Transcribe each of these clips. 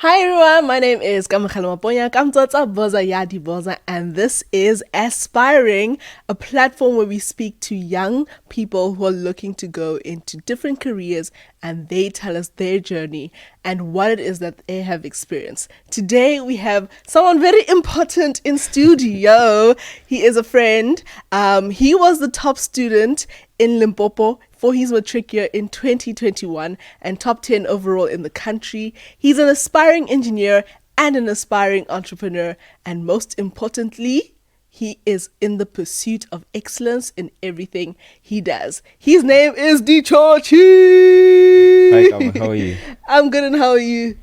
Hi everyone, my name is Kamukhala Maponya, Kamtsotsa Boza Yadi Boza, and this is Aspiring, a platform where we speak to young people who are looking to go into different careers and they tell us their journey and what it is that they have experienced. Today we have someone very important in studio. He is a friend. He was the top student in Limpopo for his matric year in 2021 and top 10 overall in the country. He's an aspiring engineer and an aspiring entrepreneur, and most importantly, he is in the pursuit of excellence in everything he does. His name is Dichochi. Hi, Kama, how are you? I'm good, and how are you?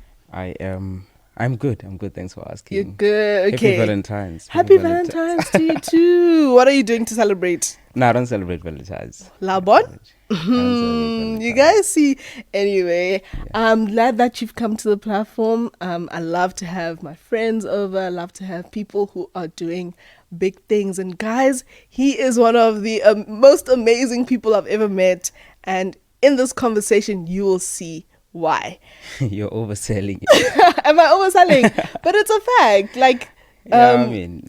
I'm good. Thanks for asking. You're good. Okay. Happy Valentines. Happy Valentine's to you too. What are you doing to celebrate? No, I don't celebrate Valentines. Labon? You guys see. Anyway, Yeah. I'm glad that you've come to the platform. I love to have my friends over. I love to have people who are doing big things. And guys, he is one of the most amazing people I've ever met. And in this conversation, you will see why. You're overselling it. Am I overselling? But it's a fact. Like,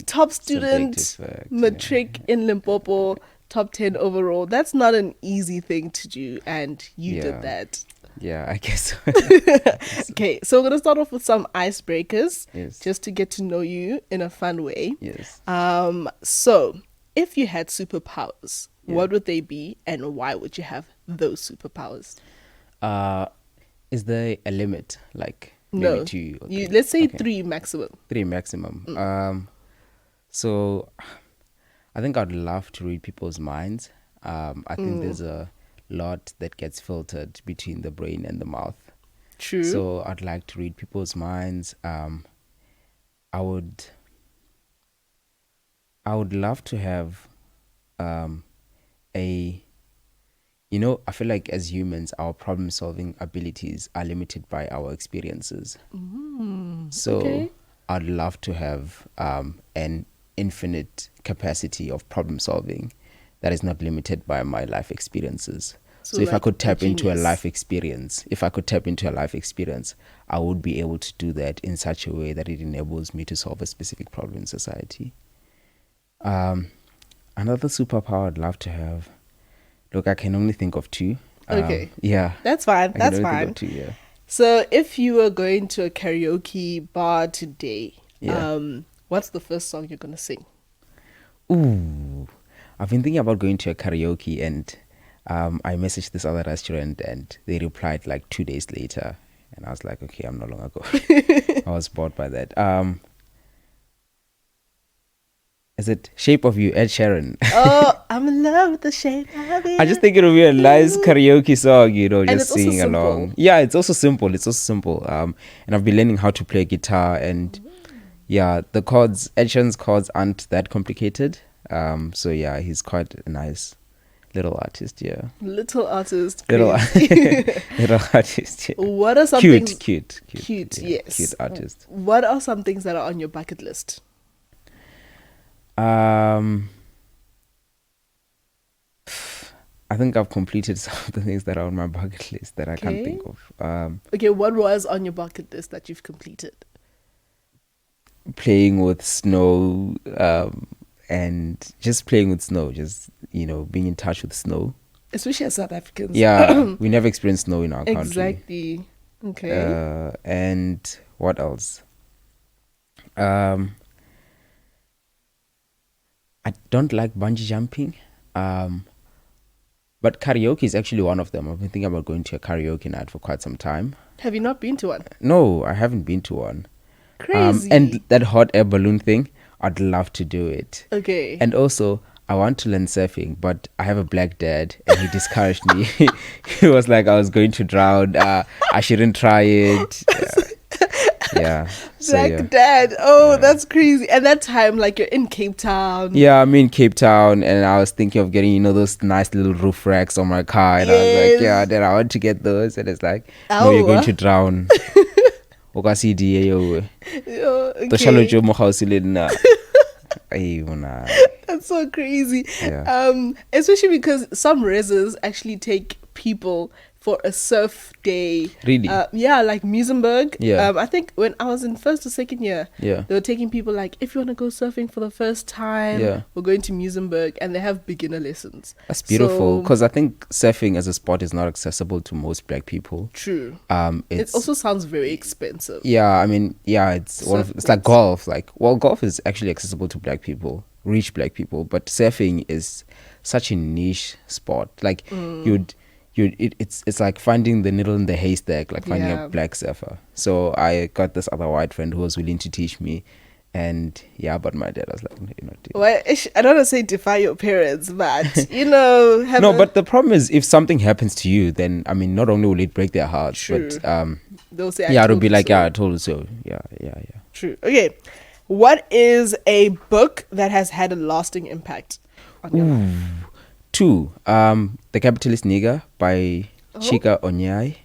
top student, fact, matric in Limpopo, top 10 overall. That's not an easy thing to do, and you did that. Yeah, I guess so. Okay, so we're going to start off with some icebreakers, Yes. just to get to know you in a fun way. Yes. So, if you had superpowers, what would they be, and why would you have those superpowers? Is there a limit? Like No, maybe two? Okay. let's say Okay. 3 maximum. 3 maximum. So I think I'd love to read people's minds. I think there's a lot that gets filtered between the brain and the mouth. True. So I'd like to read people's minds. I would love to have I feel like as humans, our problem solving abilities are limited by our experiences. So okay. I'd love to have an infinite capacity of problem solving that is not limited by my life experiences. So if I like could tap a into a genius. life experience, I would be able to do that in such a way that it enables me to solve a specific problem in society. Another superpower I'd love to have. Look, I can only think of 2. Okay. Yeah. That's fine. I can That's only think fine. of 2, yeah. So, if you were going to a karaoke bar today, Yeah. what's the first song you're gonna sing? Ooh. I've been thinking about going to a karaoke, and I messaged this other restaurant and they replied like 2 days later. And I was like, okay, I'm no longer going. I was bored by that. Is it Shape of You, Ed Sheeran? Oh, I'm in love with the shape of you. I just think it would be a nice karaoke song, And just it's also singing simple. along. Yeah, it's also simple. And I've been learning how to play guitar, and the chords, Ed Sheeran's chords aren't that complicated. So yeah, he's quite a nice little artist. Yeah, Little artist. little Crazy. little artist. Yeah. What are some Cute, things? cute, yeah, Yes. cute artist. What are some things that are on your bucket list? I think I've completed some of the things that are on my bucket list that I can't Okay. think of. Okay, what was on your bucket list that you've completed? Playing with snow, and just playing with snow, just being in touch with snow. Especially as South Africans. Yeah, we never experienced snow in our country. Exactly. Okay. And what else? I don't like bungee jumping. But karaoke is actually one of them. I've been thinking about going to a karaoke night for quite some time. Have you not been to one? No, I haven't been to one. Crazy. And that hot air balloon thing, I'd love to do it. Okay. And also, I want to learn surfing, but I have a black dad and he discouraged me. He was like, I was going to drown. I shouldn't try it. Yeah. Black dad. Oh, that's crazy. And that time, like, you're in Cape Town. Yeah, I'm in Cape Town and I was thinking of getting, those nice little roof racks on my car. And I was like, yeah, then I want to get those. And it's like, no, you're going to drown. Okay. That's so crazy. Yeah. Especially because some reses actually take people for a surf day. Really? Yeah, like Muizenberg. Yeah. I think when I was in first or second year, Yeah. they were taking people like, if you want to go surfing for the first time, Yeah. we're going to Muizenberg, and they have beginner lessons. That's beautiful So, because I think surfing as a sport is not accessible to most black people. true. It It's also sounds very expensive. yeah. I mean, yeah. It's it's like Surfboards. golf. Like, well, golf is actually accessible to black people, rich black people, but surfing is such a niche sport. Like, it's like finding the needle in the haystack, like finding Yeah. a black surfer. So I got this other white friend who was willing to teach me, and yeah, but my dad was like, no, you're not doing. Well, I don't want to say defy your parents, but have No, but the problem is if something happens to you, then I mean, not only will it break their hearts, True. but they'll say, yeah, it'll told be you like, so. yeah, I told you so. Yeah. True. Okay. What is a book that has had a lasting impact on your life? 2, The Capitalist Nigger by Oh. Chika Onyai.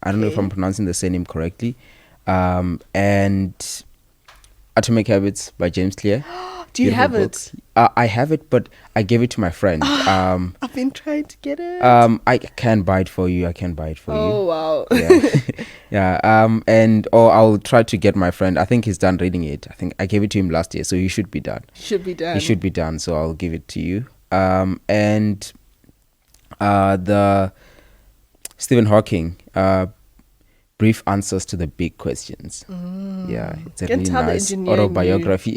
I don't know if Okay. I'm pronouncing the surname correctly. And Atomic Habits by James Clear. Do you Beautiful have book. it? I have it, but I gave it to my friend. I've been trying to get it. I can buy it for you. Oh, wow. Yeah. Yeah. And or I'll try to get my friend. I think he's done reading it. I think I gave it to him last year, so he should be done. Should be done. It should be done, so I'll give it to you. And the Stephen Hawking, Brief Answers to the Big Questions. Yeah, it's a Can really tell the nice engineer in you. autobiography.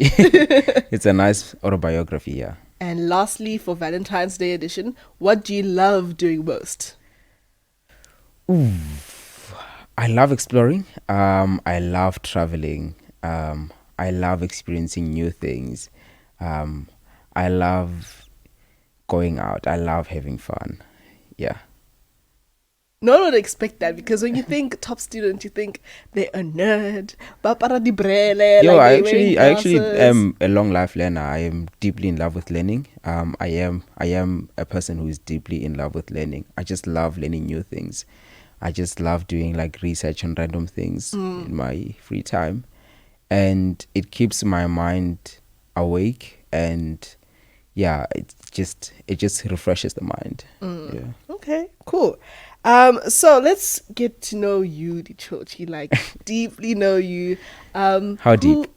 It's a nice autobiography, yeah. And lastly, for Valentine's Day edition, what do you love doing most? I love exploring. I love traveling. I love experiencing new things. I love going out. I love having fun. Yeah. No one would expect that because when you think top student, you think they're a nerd. Papara di brele, Yo, like I they're wearing actually glasses. am a long life learner. I am deeply in love with learning. I am a person who is deeply in love with learning. I just love learning new things. I just love doing like research on random things in my free time, and it keeps my mind awake. And yeah, it just refreshes the mind. Yeah. Okay, cool. So let's get to know you, Dichochi, like deeply know you. How deep?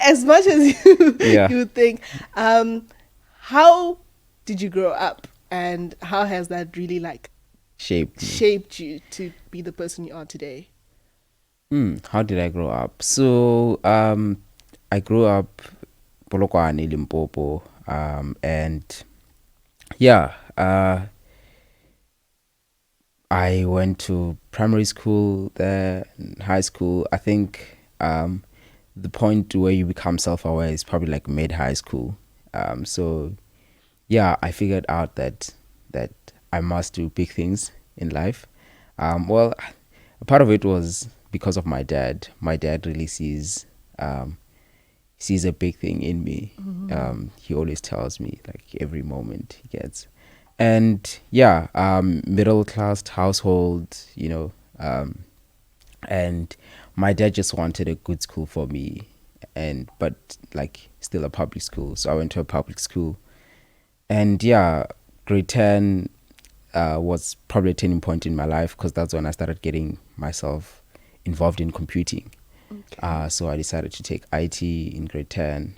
As much as you Yeah. you would think. How did you grow up, and how has that really like Shaped me. shaped you to be the person you are today? How did I grow up? So I grew up Polokwane, Limpopo, and yeah, I went to primary school there, high school. I think the point where you become self-aware is probably like mid-high school. So yeah, I figured out that I must do big things in life. Well, a part of it was because of my dad. My dad really sees a big thing in me. He always tells me like every moment he gets. And yeah, middle class household, and my dad just wanted a good school for me, but like still a public school. So I went to a public school, and yeah, grade 10 was probably a turning point in my life because that's when I started getting myself involved in computing. So I decided to take IT in grade 10,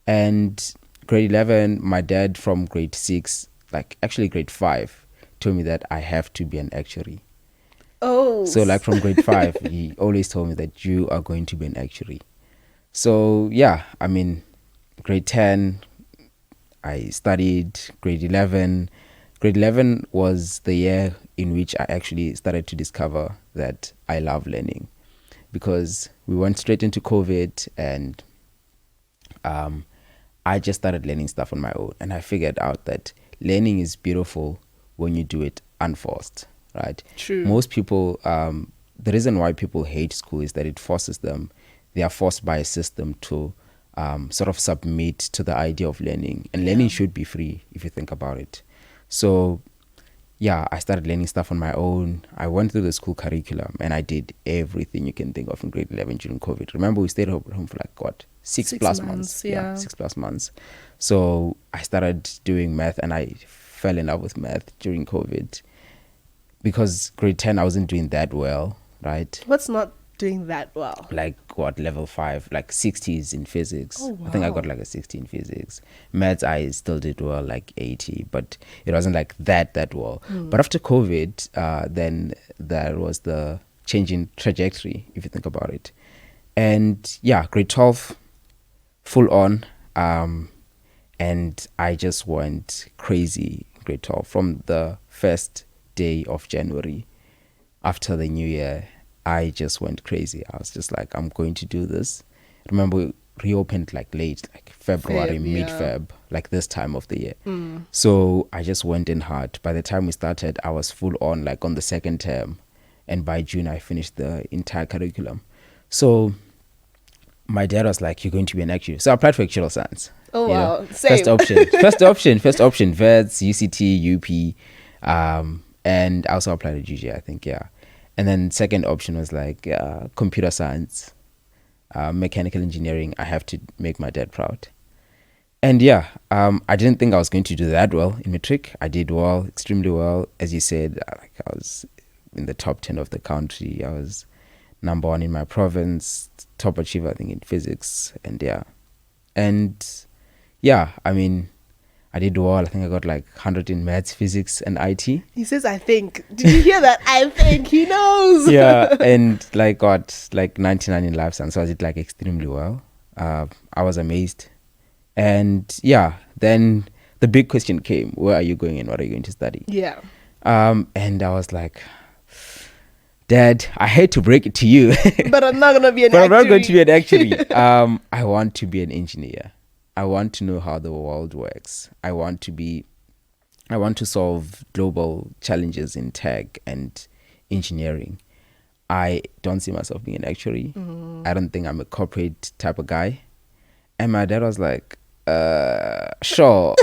and grade 11, my dad from grade 6, like actually grade 5, told me that I have to be an actuary. Oh, So like from grade 5, he always told me that you are going to be an actuary. So yeah, I mean, grade 10, I studied. Grade 11 was the year in which I actually started to discover that I love learning, because we went straight into COVID, and I just started learning stuff on my own, and I figured out that learning is beautiful when you do it unforced, right? True. Most people, the reason why people hate school is that it forces them. They are forced by a system to sort of submit to the idea of learning, and learning should be free if you think about it. So yeah, I started learning stuff on my own. I went through the school curriculum, and I did everything you can think of in grade 11 during COVID. Remember, we stayed home for like what, 6+ months. Yeah. 6+ months. So I started doing math, and I fell in love with math during COVID. because grade 10 I wasn't doing that well, right? What's not doing that well? Like what, level 5, like 60s in physics. Oh, I think I got wow. like a 60 in physics. Maths I still did well, like 80, but it wasn't like that well. But after COVID, then there was the change in trajectory, if you think about it. And yeah, grade 12, full on. And I just went crazy in grade 12 from the first day of January after the new year. I just went crazy. I was just like, I'm going to do this. Remember, we reopened like late, like February, Feb, mid yeah. Feb, like this time of the year. So I just went in hard. By the time we started, I was full on, like on the second term. And by June, I finished the entire curriculum. So my dad was like, "You're going to be an actuary." So I applied for actuarial science. Oh, You know, wow. Same. first option, VETS, UCT, UP, and I also applied to GG, I think, yeah. And then second option was like computer science, mechanical engineering. I have to make my dad proud. And yeah, I didn't think I was going to do that well in matric. I did well, extremely well, as you said. Like I was in the top 10 of the country. I was number 1 in my province, top achiever, I think, in physics. And yeah, I mean, I did well. I think I got like 100 in maths, physics, and IT. He says, I think. Did you hear that? I think. He knows. Yeah, and like got like 99 in life science. So I did like extremely well. I was amazed. And yeah, then the big question came: where are you going and what are you going to study? Yeah. And I was like, Dad, I hate to break it to you, But I'm not going to be an but I'm not going actuary. to be an actuary. I want to be an engineer. I want to know how the world works. I want to solve global challenges in tech and engineering. I don't see myself being an actuary. I don't think I'm a corporate type of guy. And my dad was like, sure.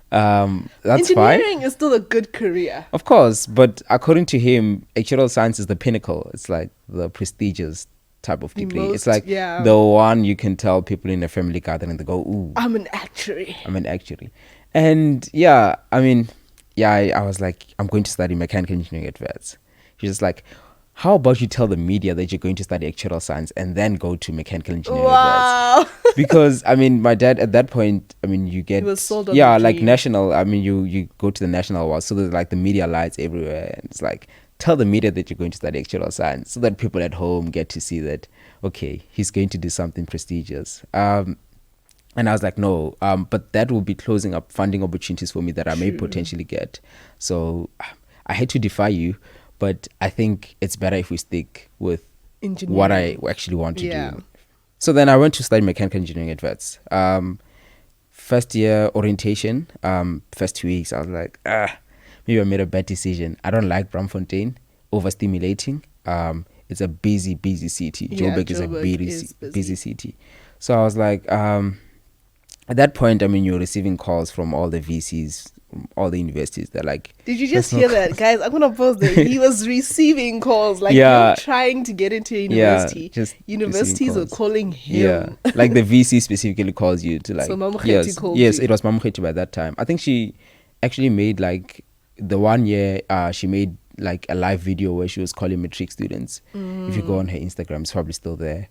That's fine. Engineering is still a good career. Of course, but according to him, actuarial science is the pinnacle. It's like the prestigious type of The degree. most, It's like yeah. the one you can tell people in a family gathering, they go, ooh, I'm an actuary. I'm an actuary. And yeah, I mean, yeah, I was like, I'm going to study mechanical engineering at VETS. She's just like, how about you tell the media that you're going to study actuarial science and then go to mechanical engineering at Wow. VETS? Because I mean, my dad at that point, I mean, you get, He was sold on yeah, the like dream. national. I mean, you go to the national awards, so there's like the media lights everywhere, and it's like, tell the media that you're going to study actuarial science, so that people at home get to see that, okay, he's going to do something prestigious. And I was like, no, but that will be closing up funding opportunities for me that I may True. potentially get. So I hate to defy you, but I think it's better if we stick with what I actually want to Yeah. do. So then I went to study mechanical engineering at VETS. First year orientation, first 2 weeks, I was like, maybe I made a bad decision. I don't like Bramfontein, overstimulating. It's a busy city. Yeah, Joburg is a Joburg is busy. busy city. So I was like, at that point, I mean, you're receiving calls from all the VCs, from all the universities. They're like, Did you just "There's hear no that, guys? I'm gonna pause there. He was receiving calls. Like, Yeah. you're trying to get into a university. just Universities receiving are calls. calling Yeah, him. like the VC specifically calls you to like. So Mamu Kheti yes, called yes, you. it was Mamu Kheti by that time. I think she actually made like the 1 year. She made like a live video where she was calling matric students. If you go on her Instagram, it's probably still there.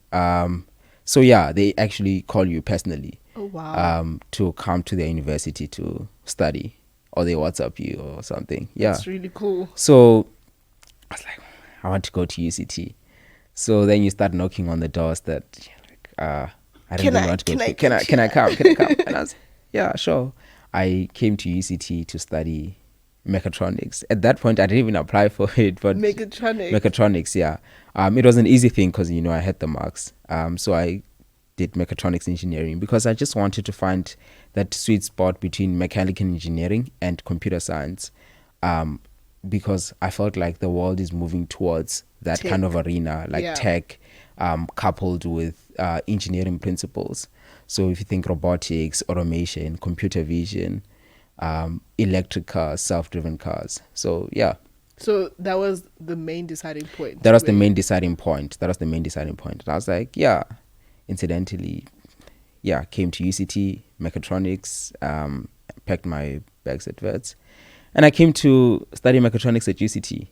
So yeah, they actually call you personally. Oh, wow. To come to their university to study, or they WhatsApp you or something. Yeah, That's really cool. so I was like, I want to go to UCT. So then you start knocking on the doors that, like, I don't Can really I- want to go. can I Can I get come? here? Can I come? And I was, yeah, sure. I came to UCT to study mechatronics. At that point, I didn't even apply for it, but mechatronics, yeah. It was an easy thing because I had the marks. So I did mechatronics engineering because I just wanted to find that sweet spot between mechanical engineering and computer science, because I felt like the world is moving towards that Tech. kind of arena, like Yeah. tech, coupled with engineering principles. So if you think robotics, automation, computer vision, electric cars, self-driven cars. So yeah, So that was the main deciding point. that was the where- main deciding point. And I was like, yeah, incidentally, yeah, came to UCT, mechatronics, packed my bags at VETS. And I came to study mechatronics at UCT.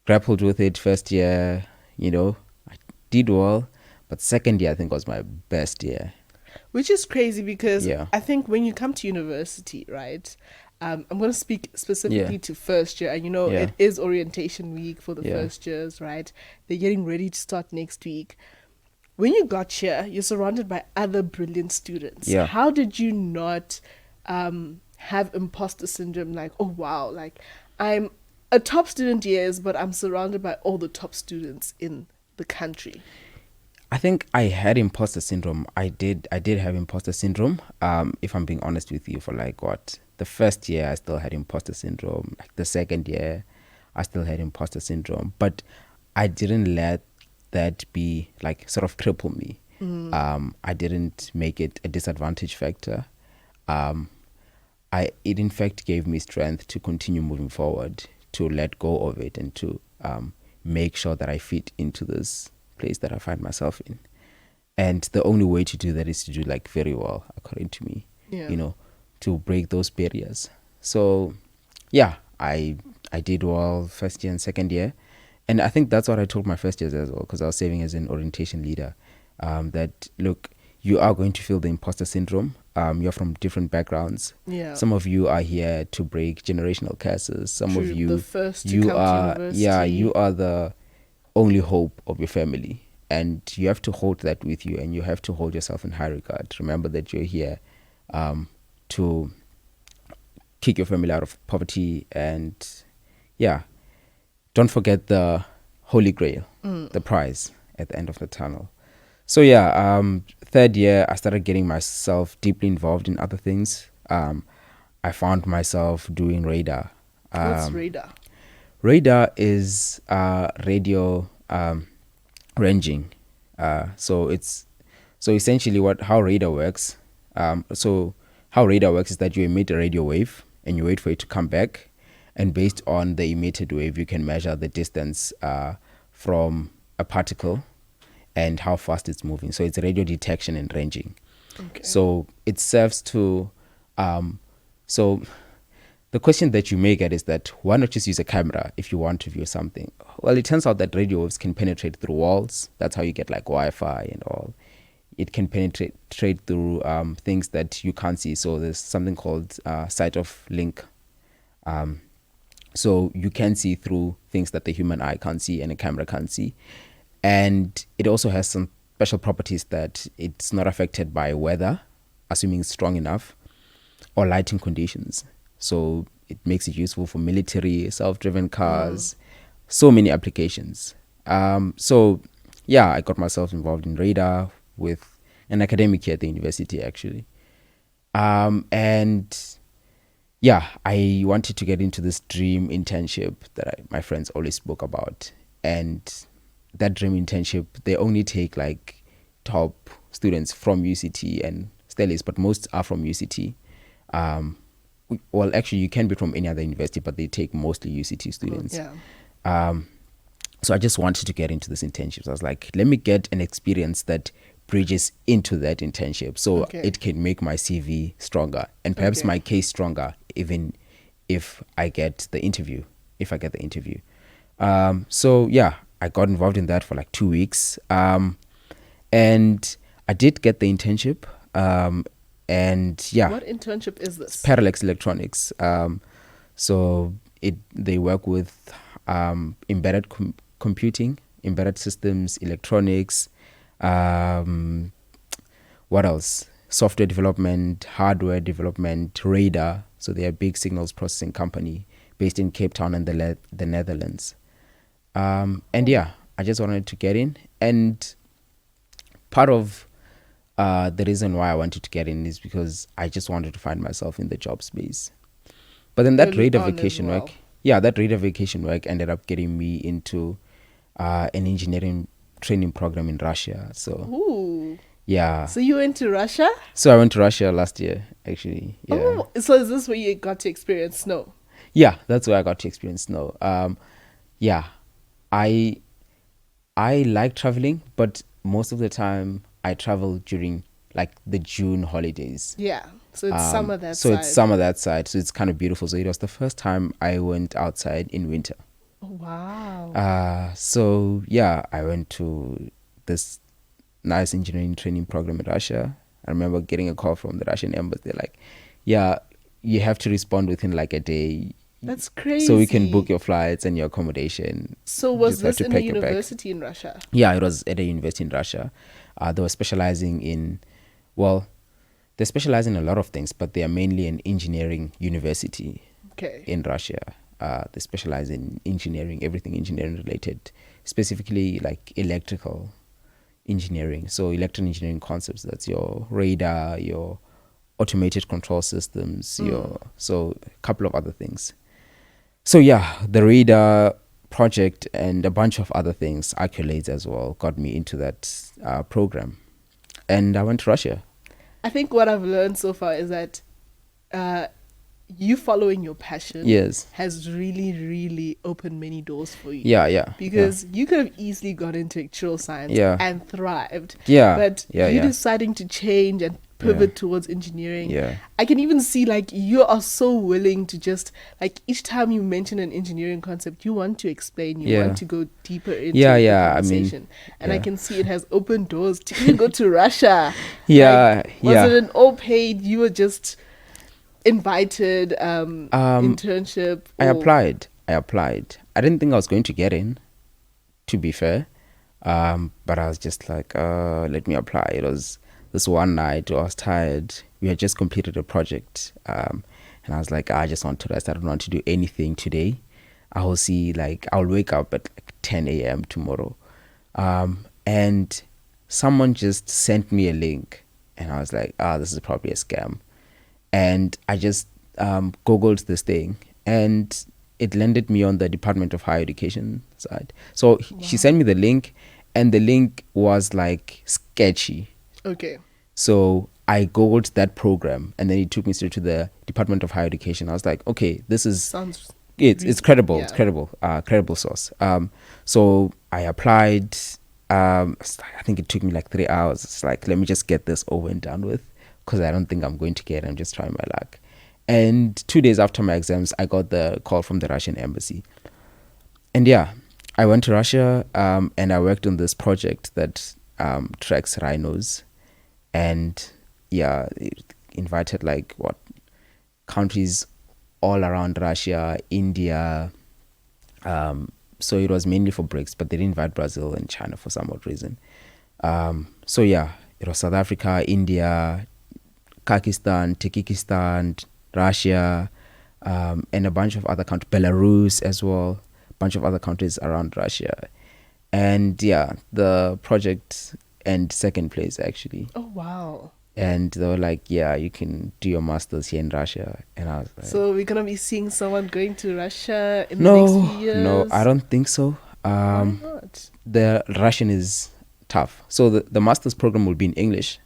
Grappled with it first year, I did well, but second year I think was my best year. Which is crazy because Yeah. I think when you come to university, right? I'm going to speak specifically Yeah. to first year, and Yeah. it is orientation week for the Yeah. first years, right? They're getting ready to start next week. When you got here, you're surrounded by other brilliant students. Yeah. How did you not have imposter syndrome? Like, oh wow, like I'm a top student, yes, but I'm surrounded by all the top students in the country. I think I had imposter syndrome. I did have imposter syndrome. If I'm being honest with you, for like what, the first year I still had imposter syndrome. Like the second year, I still had imposter syndrome. But I didn't let that be like sort of cripple me. I didn't make it a disadvantage factor. Um, it in fact gave me strength to continue moving forward, to let go of it, and to make sure that I fit into this place that I find myself in. And the only way to do that is to do like very well, according to me. Yeah. To break those barriers. So, yeah, I did well first year and second year, and I think that's what I told my first years as well, because I was serving as an orientation leader. That look, you are going to feel the imposter syndrome. You're from different backgrounds. Yeah. Some of you are here to break generational curses. Some True, of you, the first to you come to are, university. you are the only hope of your family, and you have to hold that with you, and you have to hold yourself in high regard. Remember that you're here to kick your family out of poverty, and yeah, don't forget the holy grail, the prize at the end of the tunnel. So yeah, third year I started getting myself deeply involved in other things. I found myself doing radar. What's radar? Radar is radio ranging. So essentially how radar works. So how radar works is that you emit a radio wave and you wait for it to come back, and based on the emitted wave, you can measure the distance from a particle and how fast it's moving. So it's radio detection and ranging. Okay. So it serves to so the question that you may get is that why not just use a camera if you want to view something? Well, it turns out that radio waves can penetrate through walls. That's how you get like Wi-Fi and all. It can penetrate through things that you can't see. So there's something called sight of link. So you can see through things that the human eye can't see and a camera can't see. And it also has some special properties that it's not affected by weather, assuming it's strong enough, or lighting conditions. So it makes it useful for military, self-driven cars, so many applications. So yeah, I got myself involved in radar with an academic here at the university, actually. And yeah, I wanted to get into this dream internship that my friends always spoke about. And that dream internship, they only take like top students from UCT and Stellis, but most are from UCT. Well, actually, you can be from any other university, but they take mostly UCT students. Yeah. So I just wanted to get into this internship. So I was like, let me get an experience that bridges into that internship, so it can make my CV stronger and perhaps my case stronger, even if I get the interview. So yeah, I got involved in that for like 2 weeks, and I did get the internship. And yeah, What internship is this? Parallax Electronics. So they work with embedded computing, embedded systems, electronics. What else? Software development, hardware development, radar. So they are a big signals processing company based in Cape Town and the Netherlands. And yeah, I just wanted to get in. And part of the reason why I wanted to get in is because I just wanted to find myself in the job space. But then that radar vacation work, that radar vacation work ended up getting me into an engineering training program in Russia. So yeah. So you went to Russia? So I went to Russia last year, actually. Yeah. Oh, so is this where you got to experience snow? Yeah, that's where I got to experience snow. Yeah, I like traveling, but most of the time I travel during like the June holidays. Yeah. So it's summer that So side. it's summer that side. So it's kind of beautiful. So it was the first time I went outside in winter. Oh, wow. So yeah, I went to this nice engineering training program in Russia. I remember getting a call from the Russian embassy. They're like, yeah, you have to respond within like a day. That's crazy. So we can book your flights and your accommodation. So You was just have this to in a pack your bags. university in Russia? Yeah, it was at a university in Russia. They were specializing in, well, they specialize in a lot of things, but they are mainly an engineering university Okay. in Russia. They specialize in engineering, everything engineering related, specifically like electrical engineering. So electrical engineering concepts, that's your radar, your automated control systems, so a couple of other things. So yeah, the radar project and a bunch of other things, accolades as well, got me into that program. And I went to Russia. I think what I've learned so far is that you following your passion Yes. has really, really opened many doors for you. Yeah. Because you could have easily got into actuarial science Yeah. and thrived. Yeah. But Yeah, you yeah. deciding to change and pivot towards engineering. Yeah. I can even see like you are so willing to just like each time you mention an engineering concept, you want to explain, you Yeah. want to go deeper into Yeah, the yeah, I mean, conversation. And I yeah. can see it has opened doors to even go to Russia. Yeah, Like, was yeah. it an all paid? You were just invited internship? I or- applied. I didn't think I was going to get in, to be fair. But I was just like, let me apply. It was this one night, I was tired. We had just completed a project. And I was like, I just want to rest. I don't want to do anything today. I'll wake up at like 10 a.m. tomorrow. And someone just sent me a link. And I was like, this is probably a scam. And I just Googled this thing. And it landed me on the Department of Higher Education side. So she sent me the link. And the link was like sketchy. Okay. So I Googled that program, and then it took me straight to the Department of Higher Education. I was like, okay, this is Sounds it's credible. yeah. It's credible source. So I applied. I think it took me like 3 hours. It's like, let me just get this over and done with, because I don't think I'm going to get it. I'm just trying my luck. And 2 days after my exams, I got the call from the Russian embassy. And yeah, I went to Russia, and I worked on this project that tracks rhinos. And yeah, it invited like countries all around Russia, India. So it was mainly for BRICS, but they didn't invite Brazil and China for some odd reason. So yeah, it was South Africa, India, Pakistan, Tajikistan, Russia, and a bunch of other countries, Belarus as well, a bunch of other countries around Russia. And yeah, the project ended second place actually. Oh wow. And they were like, yeah, you can do your masters here in Russia. And I was like, So we're gonna be seeing someone going to Russia in the next few years? no, I don't think so. Why not? The Russian is tough. So the master's program will be in English,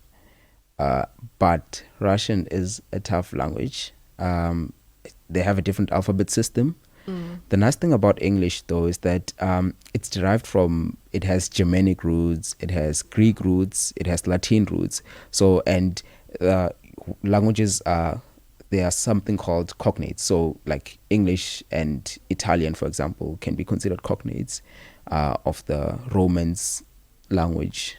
but Russian is a tough language. They have a different alphabet system. The nice thing about English, though, is that it's derived from, it has Germanic roots, it has Greek roots, it has Latin roots. So, and languages there are something called cognates. So, like English and Italian, for example, can be considered cognates of the Romance language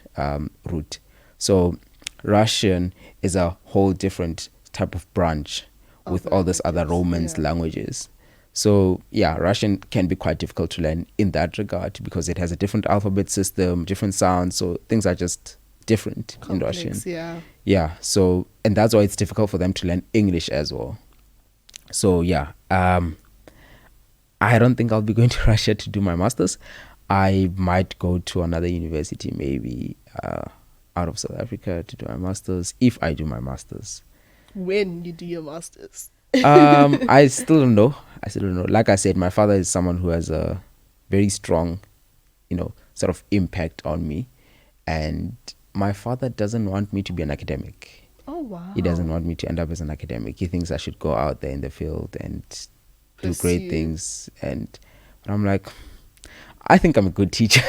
root. So, Russian is a whole different type of branch with all these other Romance languages. So yeah, Russian can be quite difficult to learn in that regard because it has a different alphabet system, different sounds, so things are just different in Russian. Yeah, so, and that's why it's difficult for them to learn English as well. So yeah, I don't think I'll be going to Russia to do my masters. I might go to another university, maybe out of South Africa, to do my masters, if I do my masters. When you do your masters? I still don't know. Like I said, my father is someone who has a very strong, sort of impact on me. And my father doesn't want me to be an academic. Oh, wow. He doesn't want me to end up as an academic. He thinks I should go out there in the field and do great things. But I'm like, I think I'm a good teacher.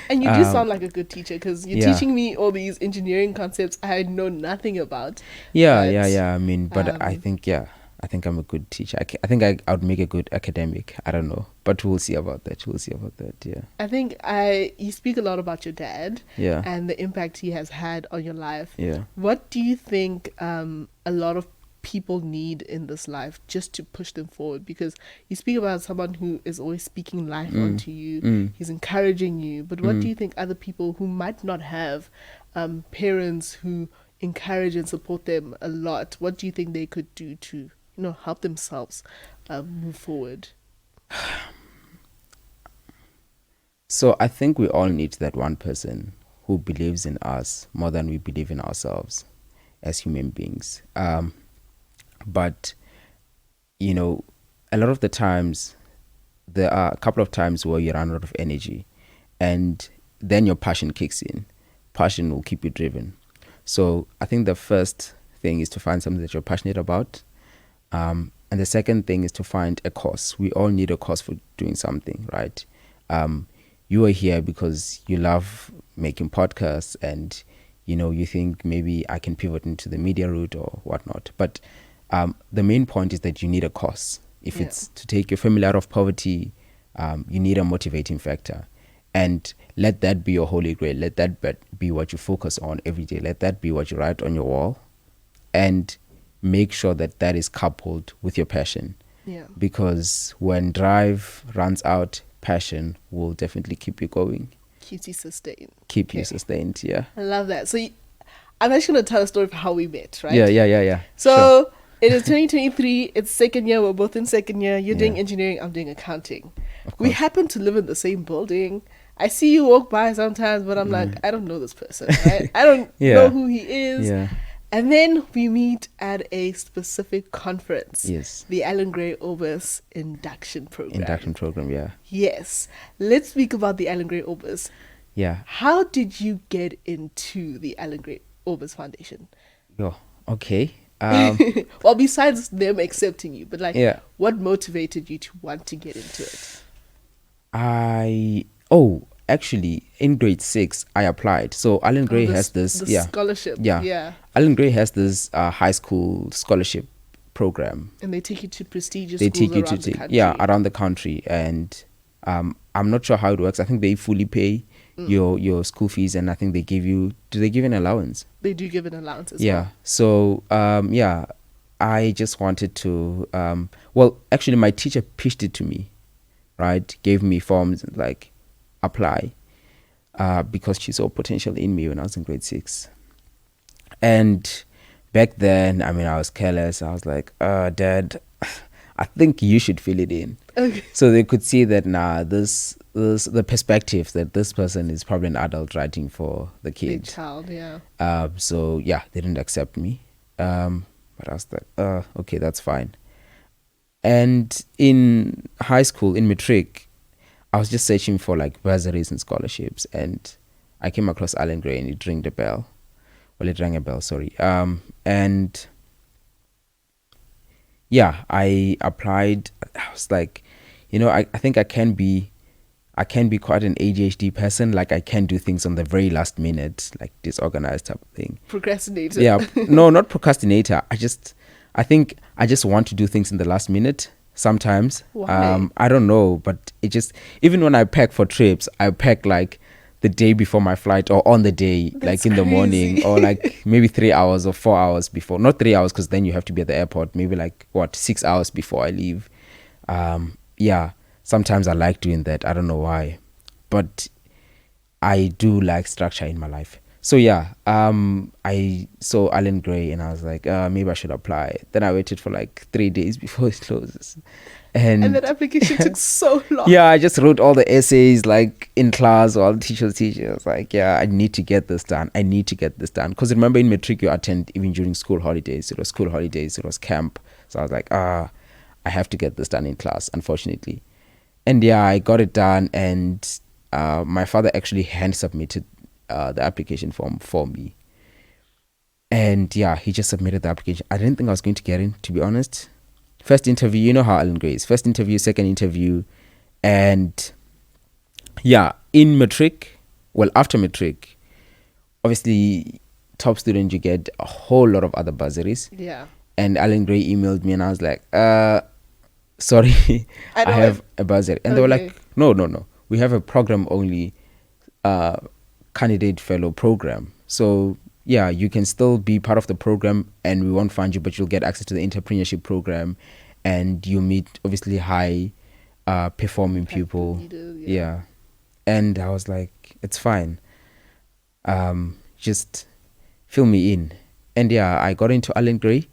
And you do sound like a good teacher because you're yeah. teaching me all these engineering concepts I know nothing about. Yeah, But yeah, yeah. I mean, but I um, think, yeah, I think I'm a good teacher. I think I would make a good academic. I don't know, but we'll see about that. We'll see about that. Yeah, I think you speak a lot about your dad yeah, and the impact he has had on your life. yeah. What do you think a lot of people need in this life just to push them forward? Because you speak about someone who is always speaking life onto you, he's encouraging you. But what do you think other people who might not have parents who encourage and support them a lot, what do you think they could do to, help themselves move forward? So I think we all need that one person who believes in us more than we believe in ourselves as human beings. But you know, a lot of the times there are a couple of times where you run out of energy, and then your passion kicks in. Passion will keep you driven. So I think the first thing is to find something that you're passionate about. And the second thing is to find a cause. We all need a cause for doing something, right? You are here because you love making podcasts, and you think maybe I can pivot into the media route or whatnot. But the main point is that you need a cause. If Yeah. it's to take your family out of poverty, you need a motivating factor. And let that be your holy grail. Let that be what you focus on every day. Let that be what you write on your wall. And make sure that that is coupled with your passion. Yeah. Because when drive runs out, passion will definitely keep you going, Keeps you sustained. keep you Okay. sustained. Yeah. I love that. So I'm actually going to tell a story of how we met, right? Yeah, yeah, yeah, yeah. Sure. So it is 2023. It's second year. We're both in second year. You're doing Yeah. engineering. I'm doing accounting. Of We course. happen to live in the same building. I see you walk by sometimes, but I'm like, I don't know this person, right? I don't Yeah. know who he is. Yeah. And then we meet at a specific conference. Yes. The Allan Gray Orbis induction program. Induction program. Yeah. Yes. Let's speak about the Allan Gray Orbis. Yeah. How did you get into the Allan Gray Orbis Foundation? Yo. Okay. Well, besides them accepting you, but Yeah. what motivated you to want to get into it? Actually, in grade 6 I applied. So Allan Gray has this. the Yeah. scholarship. Yeah. Allan Gray has this high school scholarship program. And they take you to prestigious They schools take you around to the country. around the country, and I'm not sure how it works. I think they fully pay your school fees, and I think they give you. Do they give an allowance? They do give an allowance as Yeah. well. So I just wanted to. Well, actually, my teacher pitched it to me, right? Gave me forms and like apply, because she saw potential in me when I was in grade 6. And back then, I mean, I was careless. I was like, Dad, I think you should fill it in. Okay. So they could see that this the perspective that this person is probably an adult writing for the Big kid. child, yeah. So yeah, they didn't accept me. But I was like, okay, that's fine. And in high school, in matric, I was just searching for like bursaries and scholarships, and I came across Allan Gray, and it rang a bell. Well, it rang a bell, sorry. And yeah, I applied. I was like, I think I can be quite an ADHD person. Like I can do things on the very last minute, like disorganized type of thing. Procrastinator. Yeah, no, not procrastinator. I think I just want to do things in the last minute sometimes. Why? I don't know, but it just, even when I pack for trips, I pack like the day before my flight or on the day, That's like in the morning, crazy. or like maybe 3 hours or 4 hours before. Not 3 hours, because then you have to be at the airport. Maybe like 6 hours before I leave. Yeah, sometimes I like doing that. I don't know why, but I do like structure in my life. So yeah, I saw Allan Gray and I was like, maybe I should apply. Then I waited for like 3 days before it closes. And that application took so long. Yeah, I just wrote all the essays like in class, or all the teachers teaching. I was like, yeah, I need to get this done. I need to get this done. Because remember in matric, you attend even during school holidays. It was school holidays, it was camp. So I was like, I have to get this done in class, unfortunately. And yeah, I got it done. And my father actually hand submitted the application form for me. And yeah, he just submitted the application. I didn't think I was going to get in, to be honest. First interview, you know how Allan Gray is. First interview, second interview, and Yeah, in matric, well, after matric, obviously, top student, you get a whole lot of other bursaries. Yeah. And Allan Gray emailed me, and I was like, sorry, I I know have it. a bursary. And they were Okay. like, no, no, no. We have a program only, uh, candidate fellow program. So, yeah, you can still be part of the program, and we won't fund you, but you'll get access to the entrepreneurship program, and you meet, obviously, high performing Impact people. leaders, yeah. Yeah. And I was like, it's fine. Just fill me in. And yeah, I got into Allan Gray,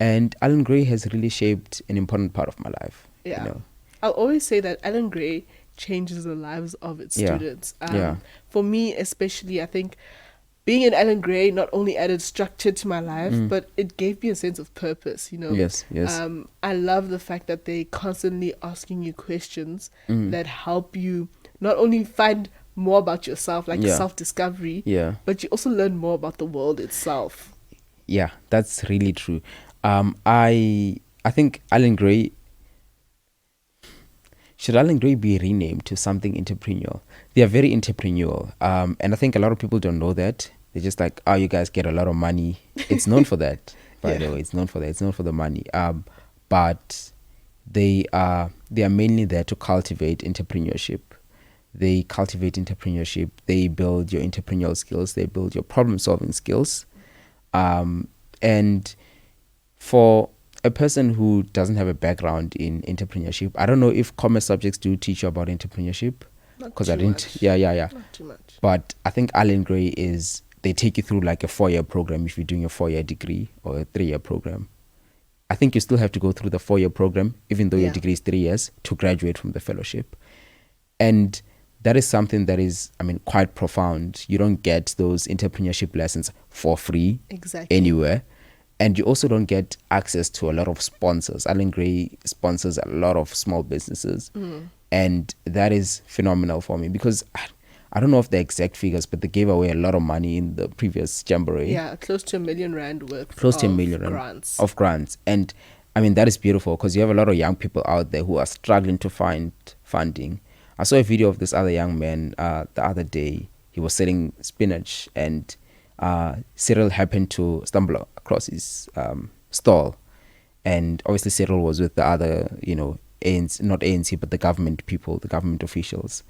and Allan Gray has really shaped an important part of my life. You Yeah. know, I'll always say that Allan Gray changes the lives of its yeah, students. yeah, For me, especially, I think being in Allan Gray not only added structure to my life, but it gave me a sense of purpose, you know. yes, yes, I love the fact that they constantly asking you questions that help you not only find more about yourself, like yeah, self-discovery, yeah, but you also learn more about the world itself. yeah. That's really true. I think Allan Gray, should Allan Gray be renamed to something entrepreneurial? They are very entrepreneurial. And I think a lot of people don't know that. They're just like, oh, you guys get a lot of money. It's known for that, by the Yeah. way. It's known for that. It's known for the money. But they are mainly there to cultivate entrepreneurship. They cultivate entrepreneurship. They build your entrepreneurial skills. They build your problem solving skills. And for a person who doesn't have a background in entrepreneurship, I don't know if commerce subjects do teach you about entrepreneurship, Not because I too didn't. much. Yeah, yeah, yeah. Not too much. But I think Allan Gray is, they take you through like a 4-year program if you're doing a 4-year degree or a 3-year program. I think you still have to go through the 4-year program, even though your Yeah. degree is 3 years, to graduate from the fellowship. And that is something that is, I mean, quite profound. You don't get those entrepreneurship lessons for free Exactly. anywhere. And you also don't get access to a lot of sponsors. Allan Gray sponsors a lot of small businesses. And that is phenomenal for me, because I don't know if the exact figures, but they gave away a lot of money in the previous Jamboree. Yeah, close to R1 million worth Close to a of million grants. of grants. And I mean, that is beautiful, because you have a lot of young people out there who are struggling to find funding. I saw a video of this other young man the other day. He was selling spinach, and Cyril happened to stumble across his stall. And obviously Cyril was with the other, ANC, not ANC, but the government people, the government officials.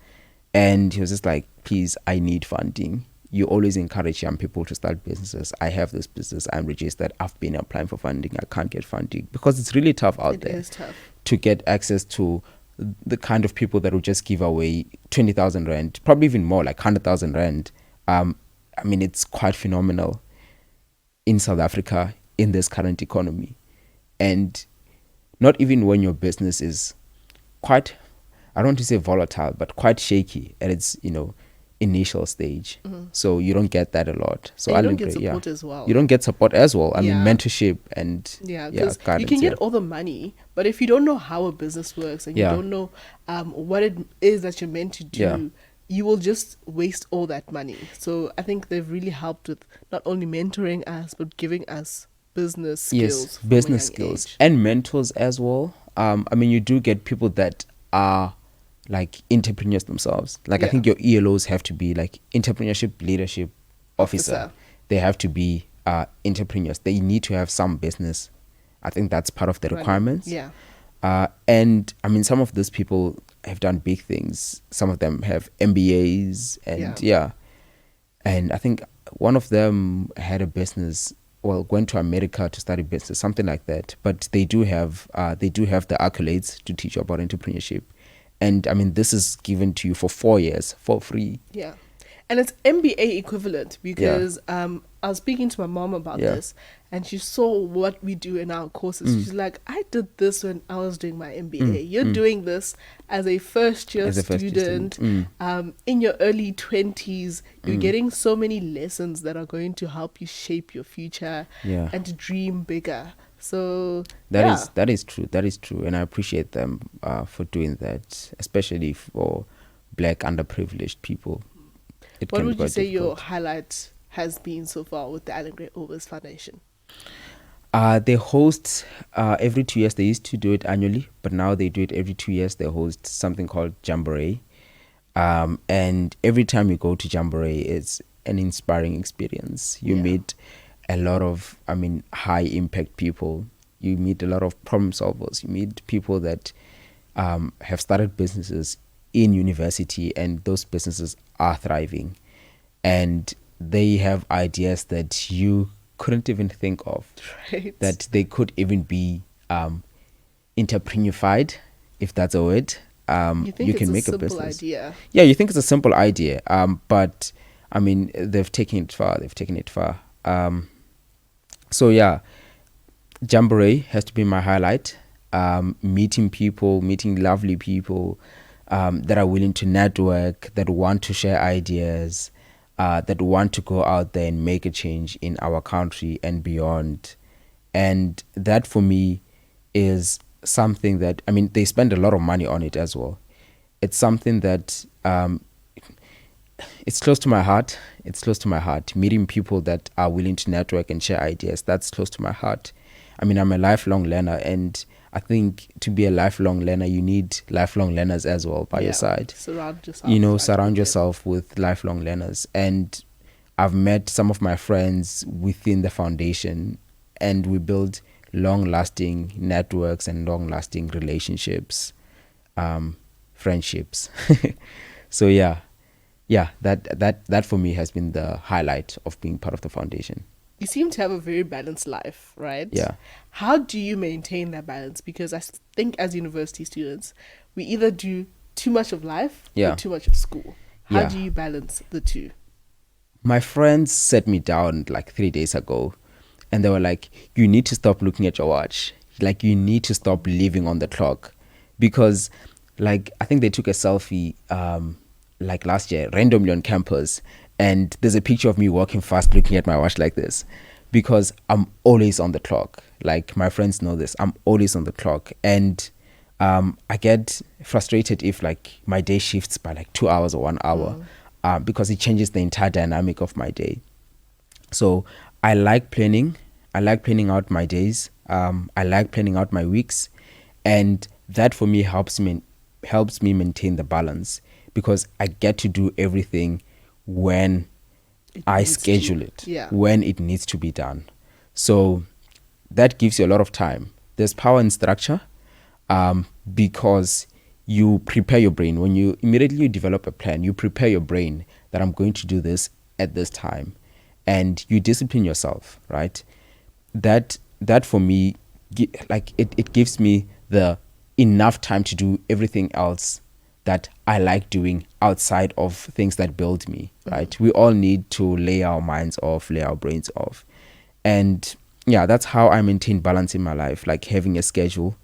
And he was just like, please, I need funding. You always encourage young people to start businesses. I have this business. I'm registered. I've been applying for funding. I can't get funding, because it's really tough out It there is tough. to get access to the kind of people that will just give away 20,000 rand, probably even more, like 100,000 rand. I mean, it's quite phenomenal in South Africa in this current economy. And not even when your business is quite, I don't want to say volatile, but quite shaky at its, initial stage. So you don't get that a lot. So And you don't Allan get Gray, yeah. support as well. You don't get support as well. I mean, Yeah. mentorship and Yeah, because you guidance, can get yeah. all the money, but if you don't know how a business works and Yeah. you don't know what it is that you're meant to do, Yeah. you will just waste all that money. So I think they've really helped with not only mentoring us, but giving us business skills. Yes, from a business young skills age. and mentors as well. I mean, you do get people that are like entrepreneurs themselves. Like, I Yeah. think your ELOs have to be like entrepreneurship leadership officer. Officer. They have to be entrepreneurs. They need to have some business. I think that's part of the Running. requirements. Yeah. And I mean, some of these people have done big things. Some of them have MBAs, and yeah. And I think one of them had a business, well, went to America to study business, something like that. But they do have the accolades to teach you about entrepreneurship. And I mean, this is given to you for 4 years for free. Yeah. And it's MBA equivalent because I was speaking to my mom about Yeah. this, and she saw what we do in our courses. She's like, I did this when I was doing my MBA. You're doing this as a first year As a first-year student. student. In your early 20s, you're getting so many lessons that are going to help you shape your future Yeah. and to dream bigger. So That is true. That is true. And I appreciate them for doing that, especially for black underprivileged people. It What can be would you quite say your difficult. highlight has been so far with the Allan Gray Orbis Foundation? They host every 2 years. They used to do it annually, but now they do it every 2 years. They host something called Jamboree. And every time you go to Jamboree, it's an inspiring experience. You meet a lot of, high impact people. You meet a lot of problem solvers. You meet people that have started businesses in university, and those businesses are thriving. And they have ideas that you couldn't even think of, Right. that they could even be entrepreneurified, if that's a word. You think You it's can a make a simple business. idea? Yeah, you think it's a simple idea, but they've taken it far. They've taken it far. So yeah, Jamboree has to be my highlight. Meeting people, meeting lovely people that are willing to network, that want to share ideas, that want to go out there and make a change in our country and beyond. And that for me is something that, they spend a lot of money on it as well. It's something that it's close to my heart. It's close to my heart. Meeting people that are willing to network and share ideas, that's close to my heart. I'm a lifelong learner, and I think to be a lifelong learner, you need lifelong learners as well by your side. Surround yourself. Surround yourself with lifelong learners. And I've met some of my friends within the foundation, and we build long-lasting networks and long-lasting relationships, friendships. So yeah, that for me has been the highlight of being part of the foundation. You seem to have a very balanced life, right? Yeah. How do you maintain that balance? Because I think as university students, we either do too much of life or too much of school. How do you balance the two? My friends set me down like 3 days ago, and they were like, you need to stop looking at your watch. Like, you need to stop living on the clock. Because, like, I think they took a selfie like last year, randomly on campus, and there's a picture of me walking fast looking at my watch like this, because I'm always on the clock. Like, my friends know this. I'm always on the clock. And I get frustrated if like my day shifts by like 2 hours or 1 hour, because it changes the entire dynamic of my day. So I like planning. I like planning out my days. I like planning out my weeks, and that for me helps me maintain the balance, because I get to do everything when I schedule it, when it needs to be done. So that gives you a lot of time. There's power in structure, because you prepare your brain. When you immediately develop a plan, you prepare your brain that I'm going to do this at this time, and you discipline yourself, right? That for me, it gives me the enough time to do everything else that I like doing outside of things that build me, right? We all need to lay our minds off, lay our brains off. And yeah, that's how I maintain balance in my life, like having a schedule.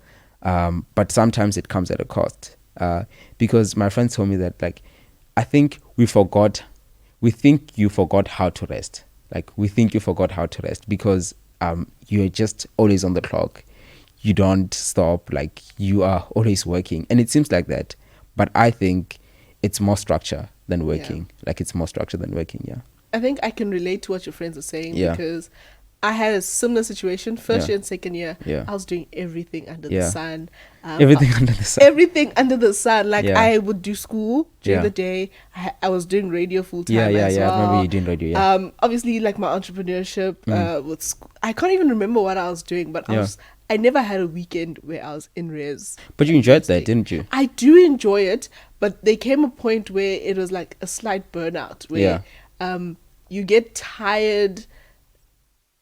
But sometimes it comes at a cost, because my friends told me that, like, I think we think you forgot how to rest. Like, we think you forgot how to rest because you're just always on the clock. You don't stop, like, you are always working. And it seems like that. But I think it's more structure than working. Like, it's more structure than working, yeah. I think I can relate to what your friends are saying, because I had a similar situation. First year and second year, I was doing everything under the sun. Everything under the sun. Everything under the sun. Like, I would do school during the day. I was doing radio full time as well. I remember you doing radio, obviously, like, my entrepreneurship with school. I can't even remember what I was doing, but I never had a weekend where I was in res. But you enjoyed that, didn't you? I do enjoy it, but there came a point where it was like a slight burnout, where you get tired.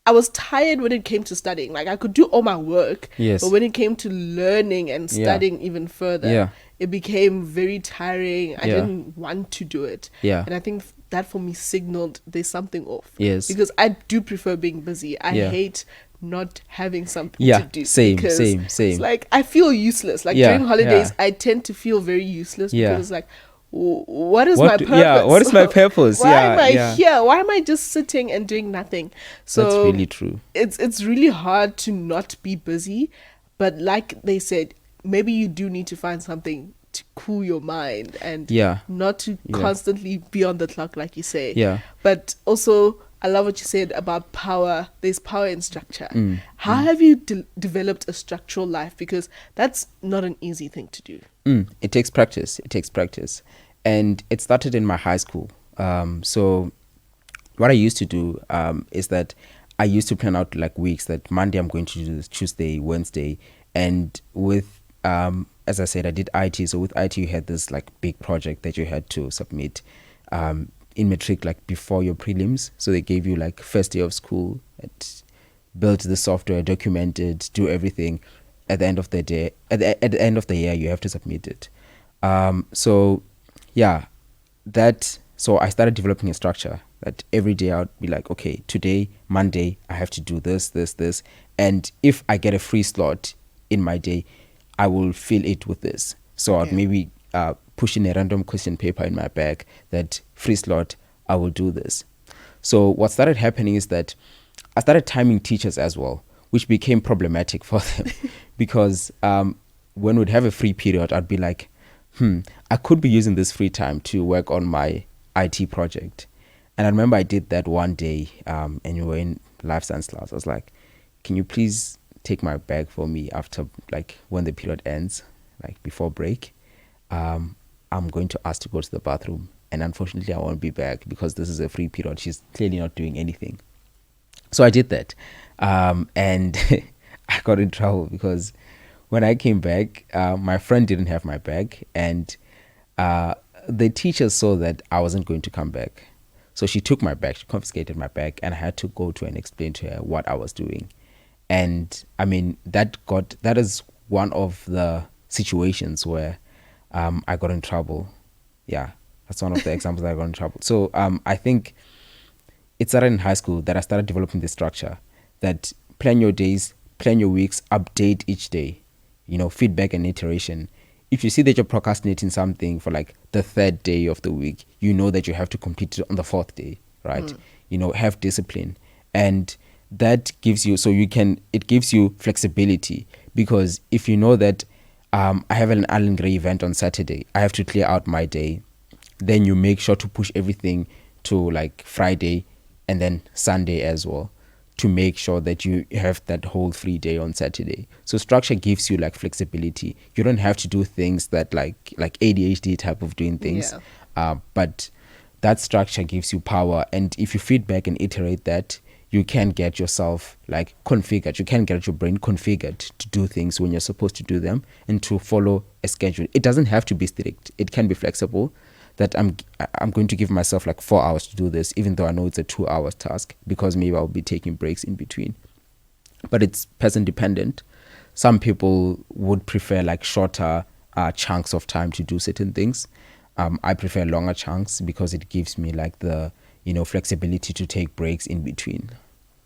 I was tired when it came to studying. Like, I could do all my work, but when it came to learning and studying even further, it became very tiring. I didn't want to do it. And I think that for me signaled there's something off. Because I do prefer being busy. I hate not having something to do. Same. It's like, I feel useless. Like, during holidays, I tend to feel very useless, because it's like, what is my purpose? What is my purpose? Why am I here? Why am I just sitting and doing nothing? So that's really true. It's really hard to not be busy, but like they said, maybe you do need to find something to cool your mind and not to constantly be on the clock, like you say. But also, I love what you said about power. There's power in structure. How have you developed a structural life? Because that's not an easy thing to do. It takes practice. And it started in my high school. So what I used to do is that I used to plan out like weeks that Monday I'm going to do this, Tuesday, Wednesday. And with, as I said, I did IT. So with IT, you had this like big project that you had to submit in matric, like before your prelims. So they gave you like first day of school, and build the software, document it, do everything. At the end of the day, at the end of the year, you have to submit it. So yeah, so I started developing a structure that every day I'd be like, okay, today, Monday, I have to do this. And if I get a free slot in my day, I will fill it with this. So I'd maybe push in a random question paper in my bag that free slot, I will do this. So what started happening is that I started timing teachers as well, which became problematic for them because when we'd have a free period, I'd be like, I could be using this free time to work on my IT project. And I remember I did that one day, and we were in life science class. I was like, can you please take my bag for me after, like, when the period ends, like before break? I'm going to ask to go to the bathroom. And unfortunately, I won't be back because this is a free period. She's clearly not doing anything. So I did that. And I got in trouble because when I came back, my friend didn't have my bag. And the teacher saw that I wasn't going to come back. So she took my bag, she confiscated my bag, and I had to go to and explain to her what I was doing. And I mean, that is one of the situations where I got in trouble. Yeah, that's one of the examples that I got in trouble. So I think it started in high school that I started developing this structure that plan your days, plan your weeks, update each day, feedback and iteration. If you see that you're procrastinating something for like the third day of the week, you know that you have to complete it on the fourth day, right? Have discipline. And that gives you, it gives you flexibility, because if you know that I have an Allan Gray event on Saturday, I have to clear out my day, then you make sure to push everything to like Friday and then Sunday as well, to make sure that you have that whole free day on Saturday. So structure gives you like flexibility. You don't have to do things that like ADHD type of doing things. But that structure gives you power. And if you feedback and iterate that, you can get yourself like configured. You can get your brain configured to do things when you're supposed to do them and to follow a schedule. It doesn't have to be strict. It can be flexible. That I'm going to give myself like 4 hours to do this, even though I know it's a 2 hours task, because maybe I'll be taking breaks in between. But it's person dependent. Some people would prefer like shorter chunks of time to do certain things. I prefer longer chunks because it gives me like the flexibility to take breaks in between.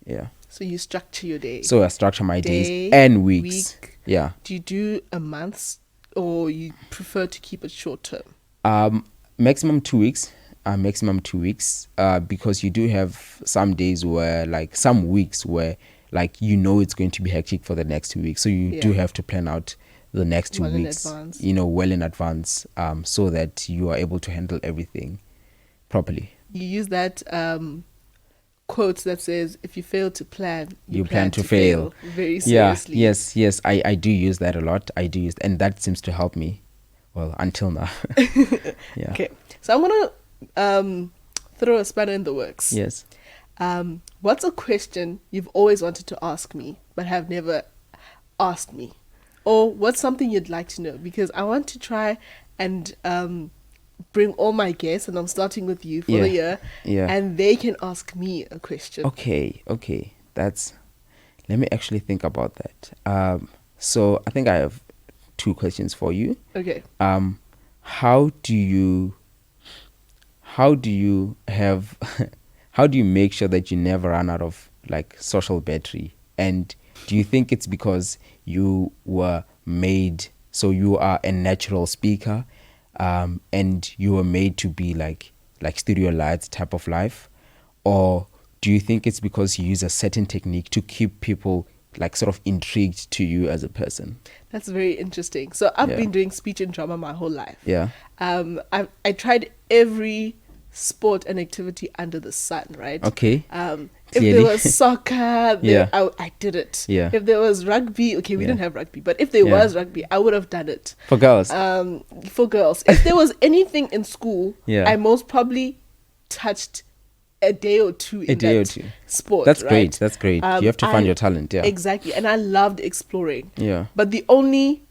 Yeah. So you structure your day. So I structure my days and weeks. Week. Yeah. Do you do a month, or you prefer to keep it short term? Maximum 2 weeks. Because you do have some days where, like, some weeks where, like, it's going to be hectic for the next 2 weeks. So you do have to plan out the next 2 weeks, well in advance, so that you are able to handle everything properly. You use that quote that says, if you fail to plan, you plan to fail. Very seriously. Yes. I do use that a lot. And that seems to help me. Well, until now. Yeah. Okay. So I'm going to throw a spanner in the works. Yes. What's a question you've always wanted to ask me but have never asked me? Or what's something you'd like to know? Because I want to try and bring all my guests, and I'm starting with you for the year, and they can ask me a question. Okay. Let me actually think about that. So I think I have 2 questions for you. Okay. How do you make sure that you never run out of like social battery? And do you think it's because you were made, so you are a natural speaker, and you were made to be like studio lights type of life? Or do you think it's because you use a certain technique to keep people like sort of intrigued to you as a person? That's very interesting. So I've been doing speech and drama my whole life. Yeah. I tried every sport and activity under the sun, right? Okay. If Clearly. there was soccer, Yeah. I did it. Yeah. If there was rugby, okay, we Yeah. didn't have rugby, but if there Yeah. was rugby, I would have done it. For girls. For girls. If there was anything in school, Yeah. I most probably touched a day or two in day or that two. sport. That's right? great. That's great. You have to find I- your talent. Yeah. Exactly. And I loved exploring. Yeah. But the only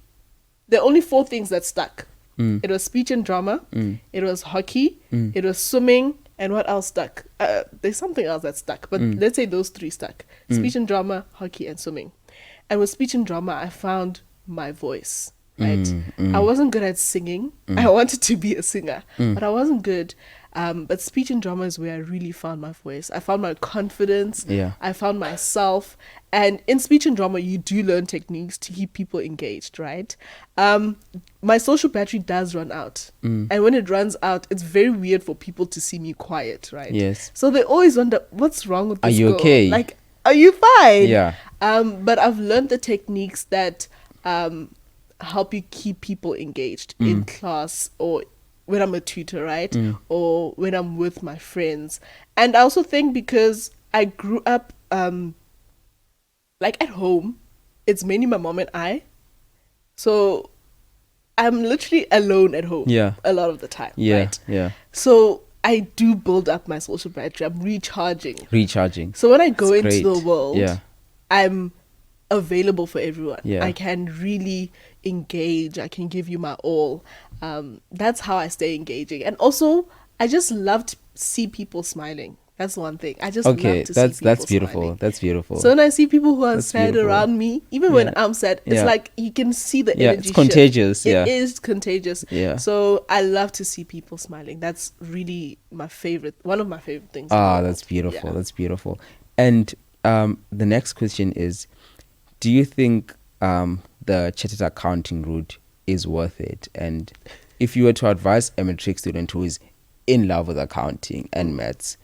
4 things that stuck. Mm. It was speech and drama. Mm. It was hockey. Mm. It was swimming. And what else stuck? There's something else that stuck. But let's say those 3 stuck. Speech and drama, hockey, and swimming. And with speech and drama, I found my voice. Right? I wasn't good at singing. I wanted to be a singer. But I wasn't good. But speech and drama is where I really found my voice. I found my confidence. Yeah. I found myself. And in speech and drama, you do learn techniques to keep people engaged, right? My social battery does run out. And when it runs out, it's very weird for people to see me quiet, right? Yes. So they always wonder, what's wrong with this Are you girl? okay? Like, are you fine? Yeah. But I've learned the techniques that help you keep people engaged in class or when I'm a tutor, right? Or when I'm with my friends. And I also think because I grew up like at home, it's mainly my mom and I. So I'm literally alone at home Yeah. a lot of the time. Yeah. Right? Yeah. So I do build up my social battery. I'm recharging. Recharging. So when I go That's into the great. world, Yeah. I'm available for everyone. Yeah. I can really engage. I can give you my all. That's how I stay engaging. And also, I just love to see people smiling. That's one thing. I just Okay. love to see people That's beautiful. smiling. That's beautiful. So when I see people who are That's sad beautiful. around me, even when Yeah. I'm sad, it's Yeah. like you can see the Yeah, energy it's shift. contagious, yeah. It is contagious. Yeah. So I love to see people smiling. That's really one of my favorite things. in the Ah, world. that's beautiful. Yeah. That's beautiful. And the next question is, do you think the chartered accounting route is worth it? And if you were to advise a matric student who is in love with accounting and maths,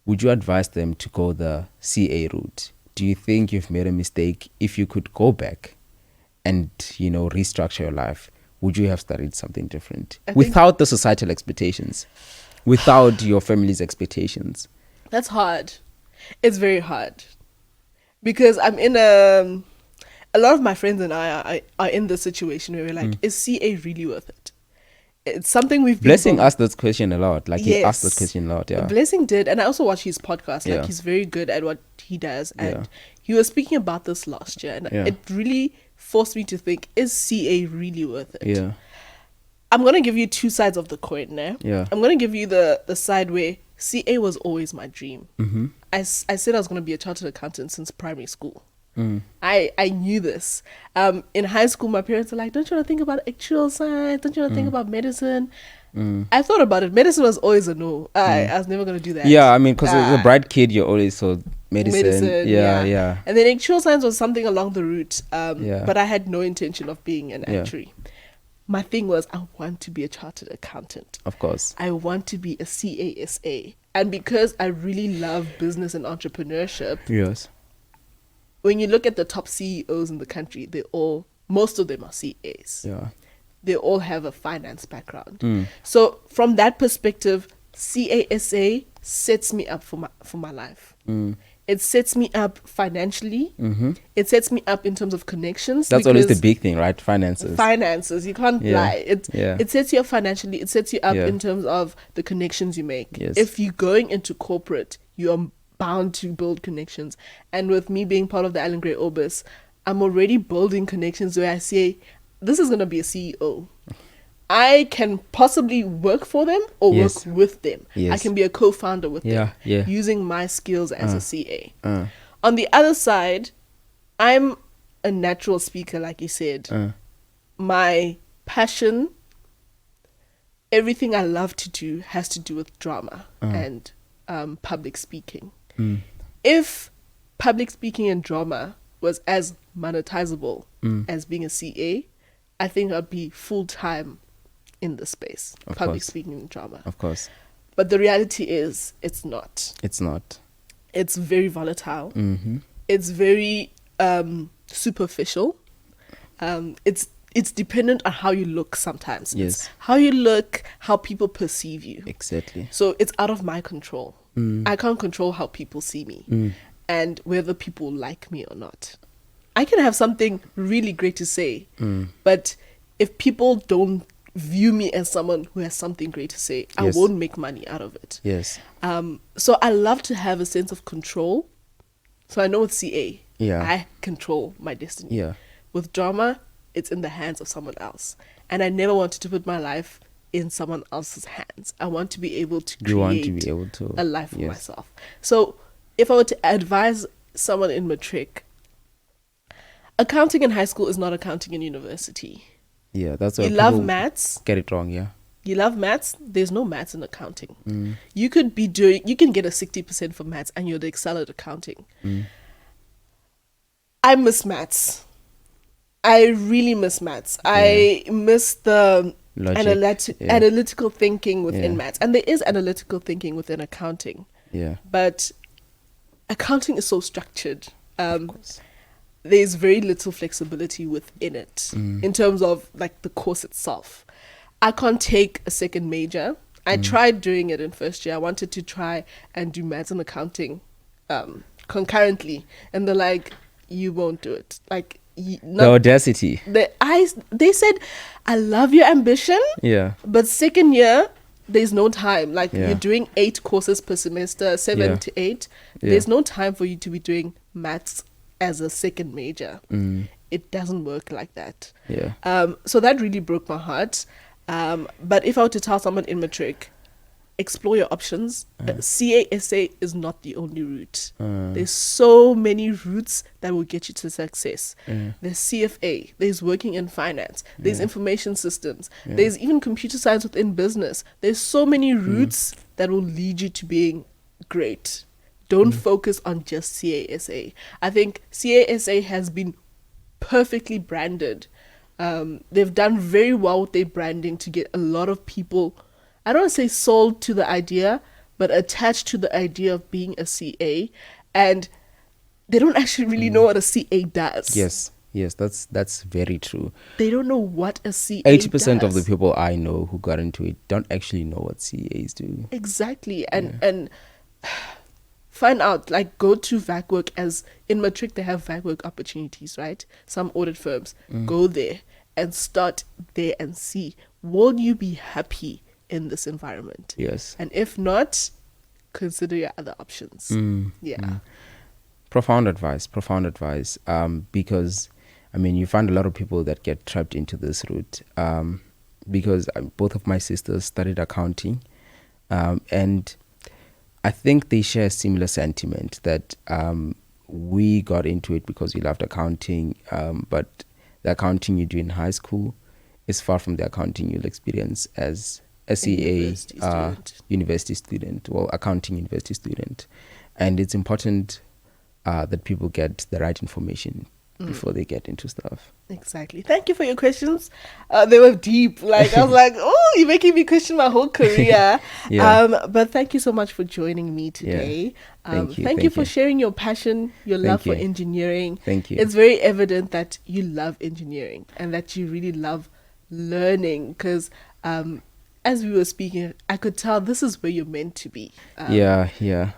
would you advise them to go the CA route? Do you think you've made a mistake? If you could go back and, restructure your life, would you have studied something different I think- without the societal expectations, without your family's expectations? That's hard. It's very hard because I'm in a lot of my friends and I are in this situation where we're like, is CA really worth it? It's something we've been Blessing told- asked this question a lot. Like he asked this Yes. question a lot. Yeah. Blessing did, and I also watch his podcast. Like Yeah. he's very good at what he does, and Yeah. he was speaking about this last year, and Yeah. it really forced me to think: is CA really worth it? Yeah. I'm gonna give you 2 sides of the coin there. Yeah. I'm gonna give you the side where CA was always my dream. Mm-hmm. I said I was gonna be a chartered accountant since primary school. Mm. I knew this. In high school, my parents were like, "Don't you want to think about actual science? Don't you want to think about medicine?" I thought about it. Medicine was always a no. I was never gonna do that. Yeah, I mean, because as a Ah. bright kid, you're always so medicine. Yeah. And then actual science was something along the route. Yeah. But I had no intention of being an Yeah. actuary. My thing was, I want to be a chartered accountant. Of course. I want to be a CASA. And because I really love business and entrepreneurship, Yes. when you look at the top CEOs in the country, most of them are CAs. Yeah. They all have a finance background. So from that perspective, CASA sets me up for my life. It sets me up financially. It sets me up in terms of connections. That's always the because big thing, right? Finances. finances. You can't Yeah. lie. It sets you up financially. It sets you up Yeah. in terms of the connections you make. Yes. If you're going into corporate, you are bound to build connections. And with me being part of the Allan Gray Orbis, I'm already building connections where I say, this is going to be a CEO. I can possibly work for them or Yes. work with them. I Yes. can be a co-founder with Yeah, them yeah. using my skills as a CA. Uh, On the other side, I'm a natural speaker, like you said. My passion, everything I love to do has to do with drama and public speaking. If public speaking and drama was as monetizable as being a CA, I think I'd be full-time in the space, Of public course. speaking and drama. Of course. But the reality is, it's not. It's not. It's very volatile. Mm-hmm. It's very superficial. It's dependent on how you look sometimes. Yes. It's how you look, how people perceive you. Exactly. So it's out of my control. I can't control how people see me and whether people like me or not. I can have something really great to say, but if people don't view me as someone who has something great to say, I Yes. won't make money out of it. Yes. So I love to have a sense of control. So I know with CA, Yeah. I control my destiny. Yeah. With drama, it's in the hands of someone else. And I never wanted to put my life in someone else's hands. I want to be able to You want to create be able to a life for yes. myself. So if I were to advise someone in matric, accounting in high school is not accounting in university. Yeah, that's why You love people maths. get it wrong. Yeah. You love maths. There's no maths in accounting. You can get a 60% for maths and you'll excel at accounting. I miss maths. I really miss maths. I miss the Logic, yeah. analytical thinking within Yeah. maths. And there is analytical thinking within accounting. Yeah. But accounting is so structured. Of course. There's very little flexibility within it in terms of like the course itself. I can't take a second major. I tried doing it in first year. I wanted to try and do maths and accounting concurrently, and they're like, "You won't do it." Like The audacity. they said, "I love your ambition, Yeah. but second year there's no time. Like Yeah. you're doing 8 courses per semester, 7 Yeah. to 8. Yeah. There's no time for you to be doing maths as a second major. It doesn't work like that." Yeah. So that really broke my heart. But if I were to tell someone in matric, explore your options. CASA is not the only route. There's so many routes that will get you to success. There's CFA, there's working in finance, there's information systems, there's even computer science within business. There's so many routes that will lead you to being great. Don't focus on just CASA. I think CASA has been perfectly branded. They've done very well with their branding to get a lot of people, I don't want to say sold to the idea, but attached to the idea of being a CA. And they don't actually really know what a CA does. Yes, that's very true. They don't know what a CA 80% of the does. people I know who got into it don't actually know what CAs do. Exactly. And find out, like, go to VACwork. As in matric, they have VACwork opportunities, right? Some audit firms. Go there and start there and see, will you be happy in this environment? Yes. And if not, consider your other options. Yeah. Profound advice. Because, I mean, you find a lot of people that get trapped into this route. Because both of my sisters studied accounting. And I think they share a similar sentiment that we got into it because we loved accounting, but the accounting you do in high school is far from the accounting you'll experience as a CA university student, well, accounting university student. And it's important that people get the right information before they get into stuff. Exactly. Thank you for your questions. They were deep. Like, I was like, oh, you're making me question my whole career. Yeah. But thank you so much for joining me today. Thank you. Thank you for sharing your passion, your love for engineering. Thank you. It's very evident that you love engineering and that you really love learning, because as we were speaking, I could tell this is where you're meant to be. Yeah.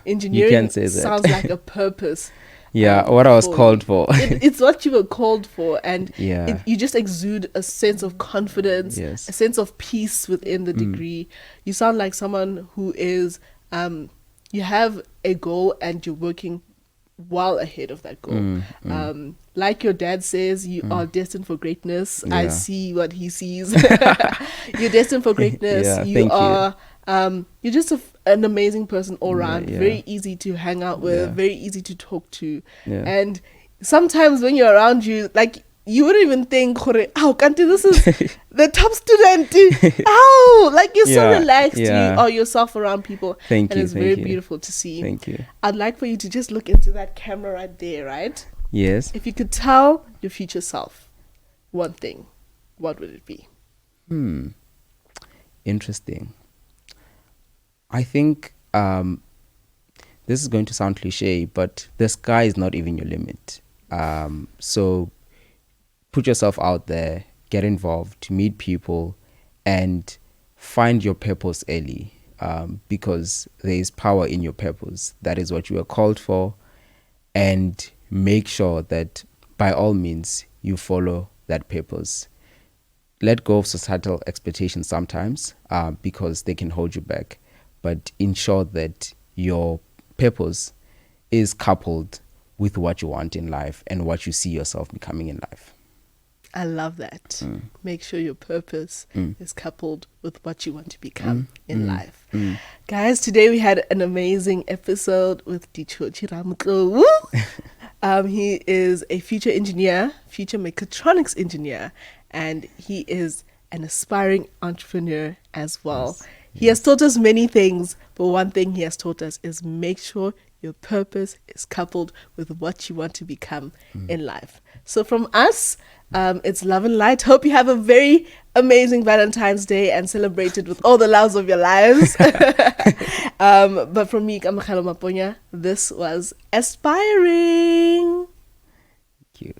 Engineering You can say that. sounds like a purpose. Yeah, what I was called for. It's what you were called for, and Yeah. you just exude a sense of confidence, Yes. a sense of peace within the degree. You sound like someone who is, you have a goal and you're working well ahead of that goal. Like your dad says, you are destined for greatness. I Yeah. see what he sees. You're destined for greatness. Yeah, you thank you. are. You're just an amazing person all around. Yeah. Very easy to hang out with. Yeah. Very easy to talk to. Yeah. And sometimes when you're around, you like, you wouldn't even think, "Oh, Kanti, this is the top student." Oh, like you're so Yeah, relaxed. yeah. You are yourself around people. Thank and you, it's thank very you. beautiful to see. Thank you. I'd like for you to just look into that camera right there, right? Yes. If you could tell your future self one thing, what would it be? Interesting. I think this is going to sound cliche, but the sky is not even your limit. So put yourself out there, get involved, meet people, and find your purpose early. because there is power in your purpose. That is what you are called for. And make sure that by all means you follow that purpose. Let go of societal expectations sometimes because they can hold you back. But ensure that your purpose is coupled with what you want in life and what you see yourself becoming in life. I love that. Make sure your purpose is coupled with what you want to become in life. Guys, today we had an amazing episode with Dichochi Ramotlou. He is a future engineer, future mechatronics engineer, and he is an aspiring entrepreneur as well. Yes. He has taught us many things, but one thing he has taught us is make sure your purpose is coupled with what you want to become in life. So from us, it's love and light. Hope you have a very amazing Valentine's Day and celebrate it with all the loves of your lives. But from me, Kamachalo Maponya, this was Aspiring. Thank you.